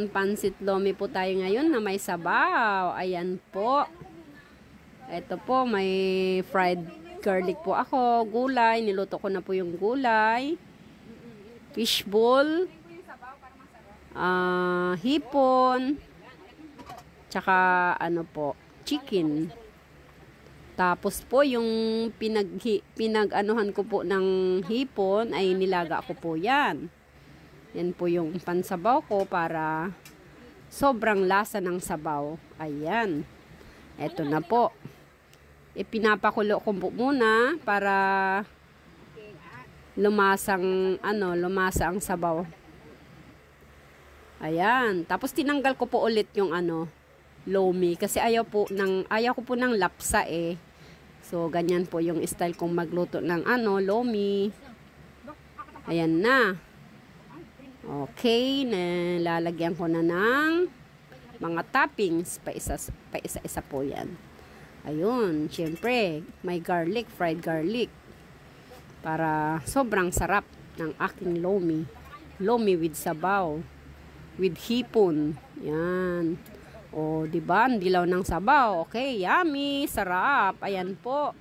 Pansit lomi po tayo ngayon na may sabaw. Ayan po. Ito po, may fried garlic po ako. Gulay. Niluto ko na po yung gulay. Fishball. Hipon. Tsaka ano po, chicken. Tapos po yung pinag-anuhan ko po ng hipon ay nilaga ko po yan. Yan po yung pansabaw ko para sobrang lasa ng sabaw. Ayan. Eto na po. Ipinapakulo ko po muna para lumasa ang sabaw. Ayan. Tapos tinanggal ko po ulit yung lomi kasi ayaw ko po ng lapsa eh. So ganyan po yung style kong magluto ng lomi. Ayan na. Okay, nalalagyan ko na ng mga toppings pa isa-isa po yan. Ayun, syempre may garlic, fried garlic para sobrang sarap ng aking lomi. Lomi with sabaw, with hipon. Yan. O, diba? Ang dilaw ng sabaw. Okay, yummy. Sarap. Ayan po.